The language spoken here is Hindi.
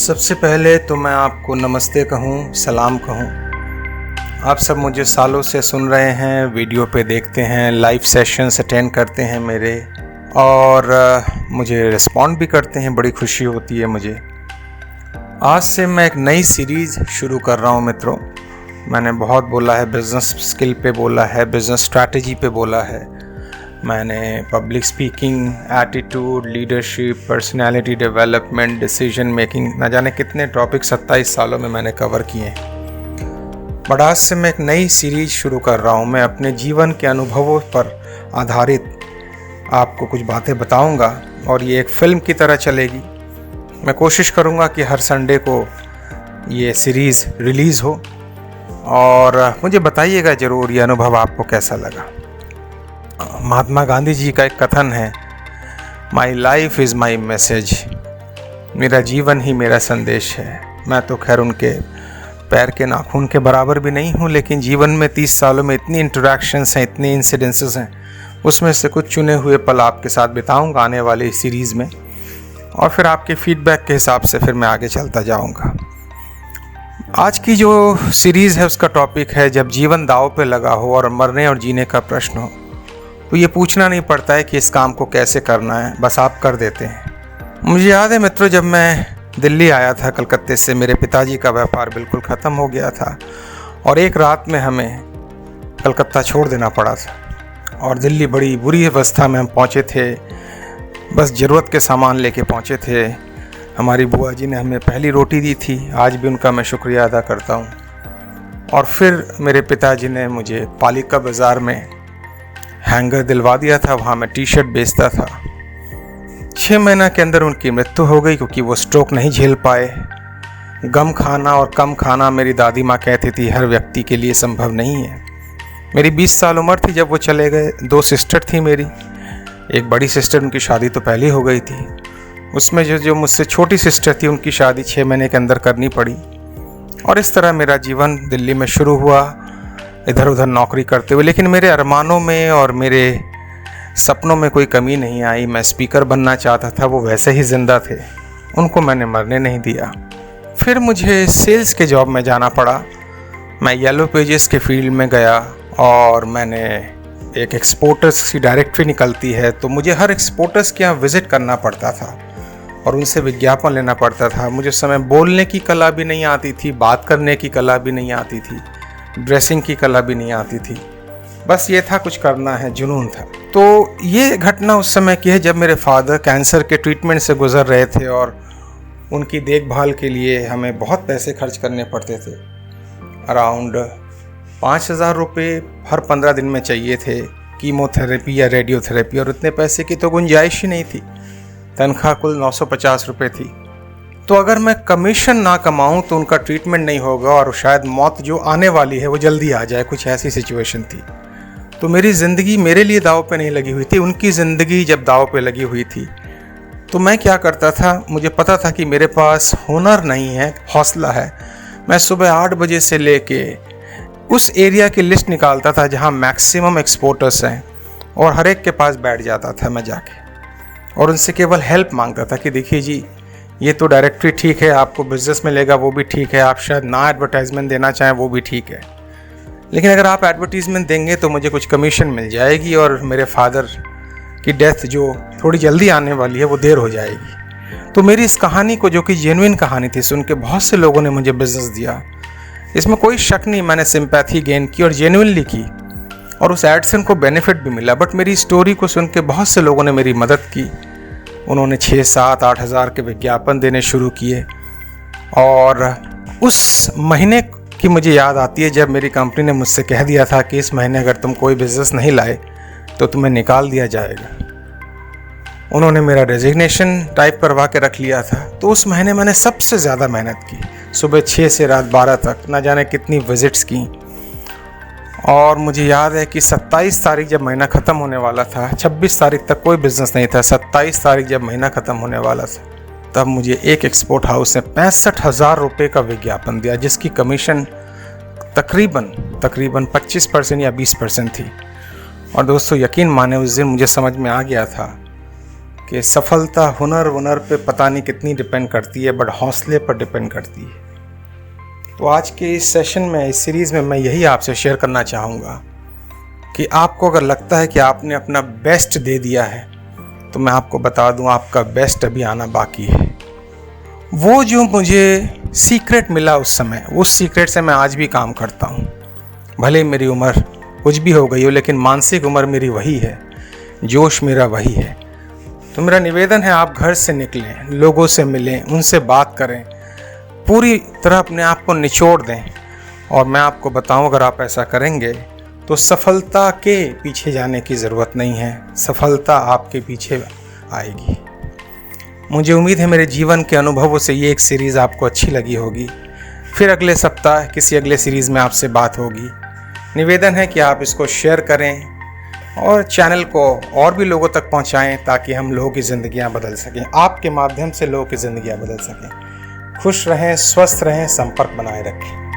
सबसे पहले तो मैं आपको नमस्ते कहूँ, सलाम कहूँ। आप सब मुझे सालों से सुन रहे हैं, वीडियो पे देखते हैं, लाइव सेशंस अटेंड करते हैं मेरे, और मुझे रिस्पॉन्ड भी करते हैं। बड़ी खुशी होती है मुझे। आज से मैं एक नई सीरीज़ शुरू कर रहा हूँ मित्रों। मैंने बहुत बोला है, बिज़नेस स्किल पे बोला है, बिज़नेस स्ट्रैटेजी पे बोला है, मैंने public speaking, attitude, leadership, personality development, decision making, न जाने कितने टॉपिक 27 सालों में मैंने कवर किए हैं। बट आज से मैं एक नई सीरीज़ शुरू कर रहा हूँ। मैं अपने जीवन के अनुभवों पर आधारित आपको कुछ बातें बताऊँगा और ये एक फ़िल्म की तरह चलेगी। मैं कोशिश करूँगा कि हर संडे को ये सीरीज़ रिलीज़ हो और मुझे बताइएगा ज़रूर ये अनुभव आपको कैसा लगा। महात्मा गांधी जी का एक कथन है, my life is my message. मेरा जीवन ही मेरा संदेश है। मैं तो खैर उनके पैर के नाखून के बराबर भी नहीं हूँ, लेकिन जीवन में 30 सालों में इतनी इंटरेक्शंस हैं, इतनी इंसिडेंसेस हैं, उसमें से कुछ चुने हुए पल आपके साथ बिताऊँगा आने वाले सीरीज़ में, और फिर आपके फीडबैक के हिसाब से फिर मैं आगे चलता जाऊँगा। आज की जो सीरीज़ है उसका टॉपिक है, जब जीवन दांव पे लगा हो और मरने और जीने का प्रश्न हो तो ये पूछना नहीं पड़ता है कि इस काम को कैसे करना है, बस आप कर देते हैं। मुझे याद है मित्रों, जब मैं दिल्ली आया था कलकत्ते से, मेरे पिताजी का व्यापार बिल्कुल ख़त्म हो गया था और एक रात में हमें कलकत्ता छोड़ देना पड़ा था और दिल्ली बड़ी बुरी अवस्था में हम पहुँचे थे। बस ज़रूरत के सामान लेके पहुँचे थे। हमारी बुआ जी ने हमें पहली रोटी दी थी, आज भी उनका मैं शुक्रिया अदा करता हूँ। और फिर मेरे पिताजी ने मुझे पालिका बाज़ार में हैंगर दिलवा दिया था, वहाँ मैं टी शर्ट बेचता था। 6 महीना के अंदर उनकी मृत्यु हो गई क्योंकि वो स्ट्रोक नहीं झेल पाए। गम खाना और कम खाना, मेरी दादी माँ कहती थी, हर व्यक्ति के लिए संभव नहीं है। मेरी 20 साल उम्र थी जब वो चले गए। 2 सिस्टर थी मेरी, एक बड़ी सिस्टर, उनकी शादी तो पहले हो गई थी। उसमें जो मुझसे छोटी सिस्टर थी, उनकी शादी 6 महीने के अंदर करनी पड़ी। और इस तरह मेरा जीवन दिल्ली में शुरू हुआ, इधर उधर नौकरी करते हुए। लेकिन मेरे अरमानों में और मेरे सपनों में कोई कमी नहीं आई। मैं स्पीकर बनना चाहता था, वो वैसे ही ज़िंदा थे, उनको मैंने मरने नहीं दिया। फिर मुझे सेल्स के जॉब में जाना पड़ा। मैं येलो पेजेस के फील्ड में गया और मैंने एक एक्सपोर्टर्स की डायरेक्टरी निकलती है, तो मुझे हर एक्सपोर्टर्स के यहाँ विज़िट करना पड़ता था और उनसे विज्ञापन लेना पड़ता था। मुझे उस समय बोलने की कला भी नहीं आती थी, बात करने की कला भी नहीं आती थी, ड्रेसिंग की कला भी नहीं आती थी। बस ये था, कुछ करना है, जुनून था। तो ये घटना उस समय की है जब मेरे फादर कैंसर के ट्रीटमेंट से गुजर रहे थे और उनकी देखभाल के लिए हमें बहुत पैसे खर्च करने पड़ते थे। अराउंड 5,000 रुपये हर 15 दिन में चाहिए थे, कीमोथेरेपी या रेडियोथेरेपी, और इतने पैसे की तो गुंजाइश ही नहीं थी। तनख्वाह कुल 950 रुपये थी। तो अगर मैं कमीशन ना कमाऊं तो उनका ट्रीटमेंट नहीं होगा और शायद मौत जो आने वाली है वो जल्दी आ जाए, कुछ ऐसी सिचुएशन थी। तो मेरी ज़िंदगी मेरे लिए दांव पे नहीं लगी हुई थी, उनकी ज़िंदगी जब दांव पे लगी हुई थी। तो मैं क्या करता था, मुझे पता था कि मेरे पास हुनर नहीं है, हौसला है। मैं सुबह 8 बजे से लेके उस एरिया की लिस्ट निकालता था जहाँ मैक्सिमम एक्सपोर्टर्स हैं और हर एक के पास बैठ जाता था मैं जाके और उनसे केवल हेल्प मांगता था कि देखिए जी, ये तो डायरेक्टरी ठीक है, आपको बिज़नेस में लेगा वो भी ठीक है, आप शायद ना एडवर्टाइजमेंट देना चाहें वो भी ठीक है, लेकिन अगर आप एडवर्टीज़मेंट देंगे तो मुझे कुछ कमीशन मिल जाएगी और मेरे फादर की डेथ जो थोड़ी जल्दी आने वाली है वो देर हो जाएगी। तो मेरी इस कहानी को, जो कि जेन्युइन कहानी थी, सुन के बहुत से लोगों ने मुझे बिज़नेस दिया। इसमें कोई शक नहीं, मैंने सिंपैथी गेन की और जेन्युइनली की और उस एड से उनको बेनिफिट भी मिला। बट मेरी स्टोरी को सुन के बहुत से लोगों ने मेरी मदद की। उन्होंने 6, 7, 8 हज़ार के विज्ञापन देने शुरू किए। और उस महीने की मुझे याद आती है जब मेरी कंपनी ने मुझसे कह दिया था कि इस महीने अगर तुम कोई बिज़नेस नहीं लाए तो तुम्हें निकाल दिया जाएगा। उन्होंने मेरा रेजिग्नेशन टाइप करवा के रख लिया था। तो उस महीने मैंने सबसे ज़्यादा मेहनत की, सुबह 6 से रात 12 तक, ना जाने कितनी विज़िट्स की। और मुझे याद है कि 27 तारीख जब महीना ख़त्म होने वाला था, 26 तारीख तक कोई बिज़नेस नहीं था, 27 तारीख जब महीना ख़त्म होने वाला था, तब मुझे एक एक्सपोर्ट हाउस ने 65,000 रुपये का विज्ञापन दिया, जिसकी कमीशन तकरीबन 25% या 20% थी। और दोस्तों यकीन माने, उस दिन मुझे समझ में आ गया था कि सफलता हुनर पे पता नहीं कितनी डिपेंड करती है, बट हौसले पर डिपेंड करती है। तो आज के इस सेशन में, इस सीरीज़ में मैं यही आपसे शेयर करना चाहूँगा कि आपको अगर लगता है कि आपने अपना बेस्ट दे दिया है, तो मैं आपको बता दूं आपका बेस्ट अभी आना बाकी है। वो जो मुझे सीक्रेट मिला उस समय, उस सीक्रेट से मैं आज भी काम करता हूँ। भले मेरी उम्र कुछ भी हो गई हो, लेकिन मानसिक उम्र मेरी वही है, जोश मेरा वही है। तो मेरा निवेदन है, आप घर से निकलें, लोगों से मिलें, उनसे बात करें, पूरी तरह अपने आप को निचोड़ दें। और मैं आपको बताऊं, अगर आप ऐसा करेंगे तो सफलता के पीछे जाने की ज़रूरत नहीं है, सफलता आपके पीछे आएगी। मुझे उम्मीद है मेरे जीवन के अनुभवों से ये एक सीरीज़ आपको अच्छी लगी होगी। फिर अगले सप्ताह किसी अगले सीरीज़ में आपसे बात होगी। निवेदन है कि आप इसको शेयर करें और चैनल को और भी लोगों तक पहुंचाएं, ताकि हम लोगों की ज़िंदगियां बदल सकें, आपके माध्यम से लोगों की ज़िंदगियां बदल सकें। खुश रहें, स्वस्थ रहें, संपर्क बनाए रखें।